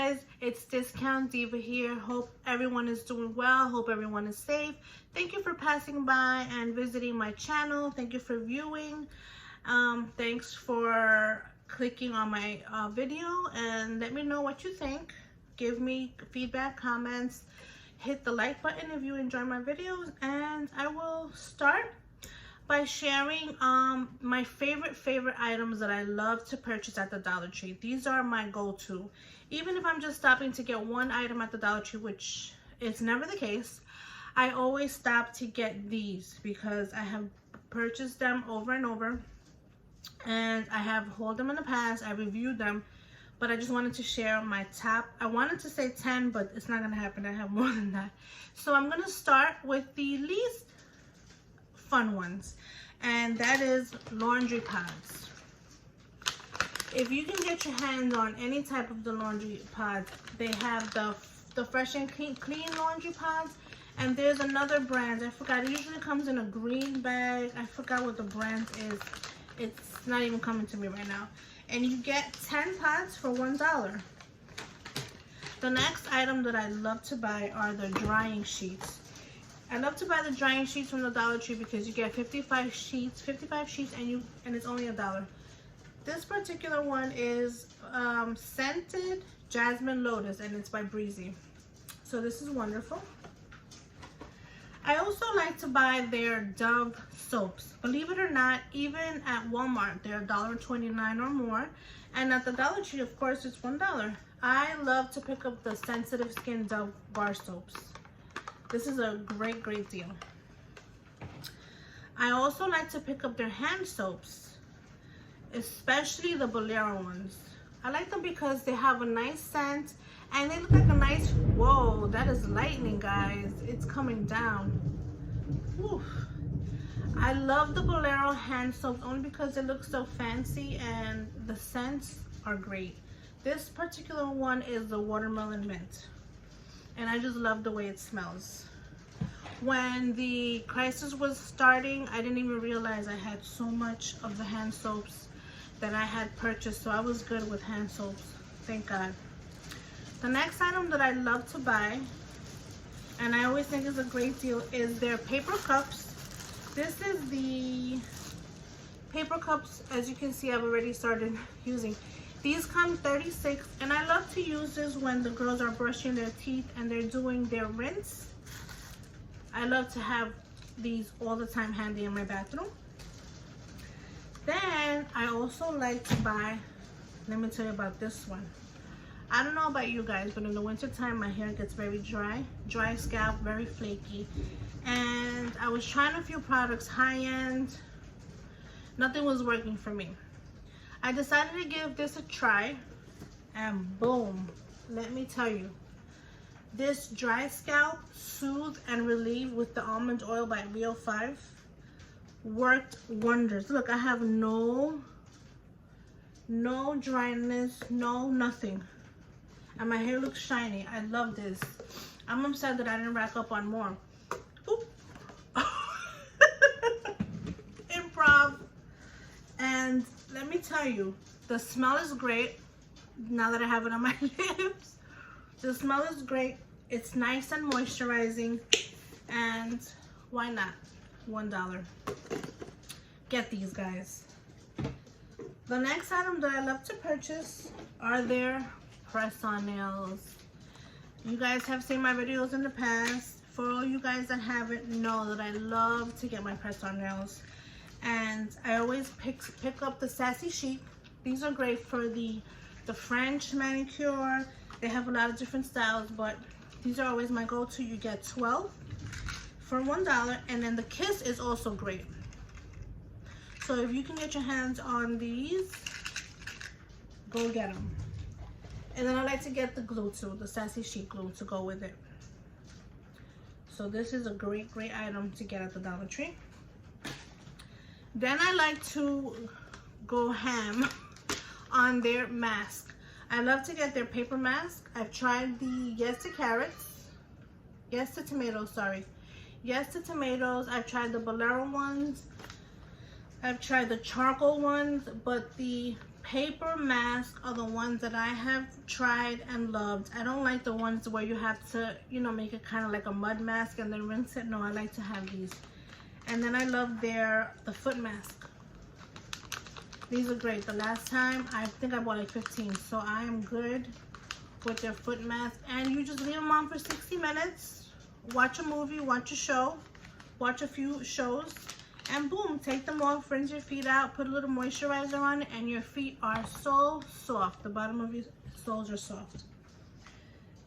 guys, it's Discount Diva here. Hope everyone is doing well. Hope everyone is safe. Thank you for passing by and visiting my channel. Thank you for viewing. Thanks for clicking on my video, and let me know what you think. Give me feedback, comments, hit the like button if you enjoy my videos, and I will start by sharing my favorite items that I love to purchase at the Dollar Tree. These are my go-to. Even if I'm just stopping to get one item at the Dollar Tree, which is never the case, I always stop to get these because I have purchased them over and over, and I have hauled them in the past. I reviewed them, but I just wanted to share my top. I wanted to say 10, but it's not gonna happen. I have more than that. So I'm gonna start with the least fun ones, and that is laundry pods. If you can get your hands on any type of the laundry pods, they have the Fresh and Clean laundry pods, and there's another brand, I forgot, it usually comes in a green bag. I forgot what the brand is. It's not even coming to me right now. And you get 10 pods for $1. The next item that I love to buy are the drying sheets. I love to buy the drying sheets from the Dollar Tree because you get 55 sheets and it's only $1. This particular one is scented jasmine lotus, and it's by Breezy. So this is wonderful. I also like to buy their Dove soaps. Believe it or not, even at Walmart, they're $1.29 or more. And at the Dollar Tree, of course, it's $1. I love to pick up the sensitive skin Dove bar soaps. This is a great deal. I also like to pick up their hand soaps, especially the Bolero ones. I like them because they have a nice scent and they look like a nice, whoa, that is lightning, guys. It's coming down. Whew. I love the Bolero hand soaps only because they look so fancy and the scents are great. This particular one is the watermelon mint, and I just love the way it smells. When the crisis was starting, I didn't even realize I had so much of the hand soaps that I had purchased, so I was good with hand soaps, thank God. The next item that I love to buy, and I always think is a great deal, is their paper cups. This is the paper cups. As you can see, I've already started using. These come 36, and I love to use this when the girls are brushing their teeth and they're doing their rinse. I love to have these all the time handy in my bathroom. Then I also like to buy, let me tell you about this one. I don't know about you guys, but in the winter time my hair gets very dry scalp, very flaky, and I was trying a few products, high-end, nothing was working for me. I decided to give this a try, and boom, let me tell you, this dry scalp soothe and relieve with the almond oil by v05 worked wonders. Look, I have no dryness, no nothing, and my hair looks shiny. I love this. I'm upset that I didn't rack up on more. Oop. Improv. And let me tell you, the smell is great. Now that I have it on my lips, the smell is great. It's nice and moisturizing, and why not? $1. Get these, guys. The next item that I love to purchase are their press-on nails. You guys have seen my videos in the past. For all you guys that haven't, know that I love to get my press-on nails, and I always pick up the Sassy Chic. These are great for the French manicure. They have a lot of different styles, but these are always my go-to. You get 12 for $1, and then the Kiss is also great. So if you can get your hands on these, go get them. And then I like to get the glue too, the Sassy Chic glue to go with it. So this is a great item to get at the Dollar Tree. Then I like to go ham on their mask. I love to get their paper mask. I've tried the Yes to Tomatoes. I've tried the Bolero ones. I've tried the charcoal ones, but the paper masks are the ones that I have tried and loved. I don't like the ones where you have to, you know, make it kind of like a mud mask and then rinse it. No, I like to have these. And then I love the foot mask. These are great. The last time, I think I bought like 15. So I am good with their foot mask. And you just leave them on for 60 minutes. Watch a movie, watch a show, watch a few shows. And boom, take them off, rinse your feet out, put a little moisturizer on it, and your feet are so soft. The bottom of your soles are soft.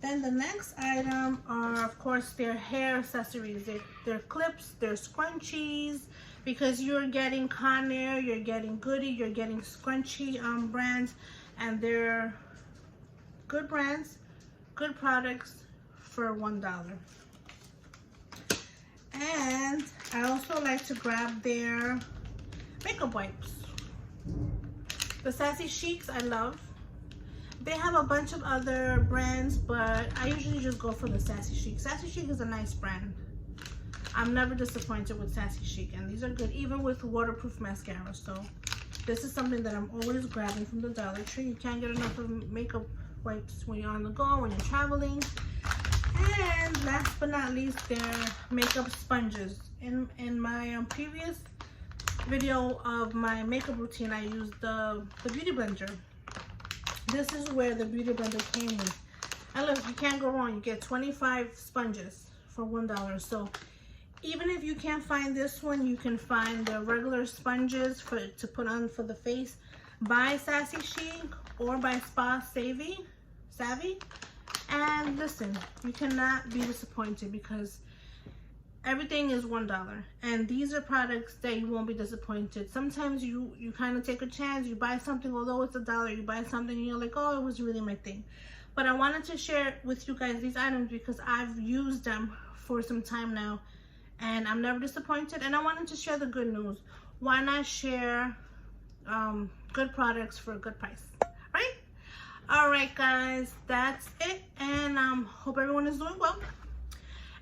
Then the next item are, of course, their hair accessories. Their clips, their scrunchies, because you're getting Conair, you're getting Goody, you're getting scrunchy brands, and they're good brands, good products for $1. And I also like to grab their makeup wipes. The Sassy Chics I love. They have a bunch of other brands, but I usually just go for the Sassy Chic. Sassy Chic is a nice brand. I'm never disappointed with Sassy Chic, and these are good even with waterproof mascara. So this is something that I'm always grabbing from the Dollar Tree. You can't get enough of makeup wipes when you're on the go, when you're traveling. And last but not least, their makeup sponges. In my previous video of my makeup routine, I used the Beauty Blender. This is where the Beauty Blender came with. And look, you can't go wrong. You get 25 sponges for $1. So even if you can't find this one, you can find the regular sponges to put on for the face by Sassy Chic or by Spa Savvy. And listen, you cannot be disappointed because everything is $1. And these are products that you won't be disappointed. Sometimes you kind of take a chance, you buy something, although it's $1, you buy something and you're like, oh, it was really my thing. But I wanted to share with you guys these items because I've used them for some time now and I'm never disappointed. And I wanted to share the good news. Why not share good products for a good price, right? All right, guys, that's it. And hope everyone is doing well.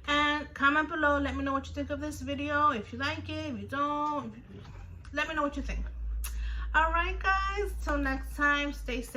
And comment below, let me know what you think of this video. If you like it, if you don't, let me know what you think. All right, guys, till next time, stay safe.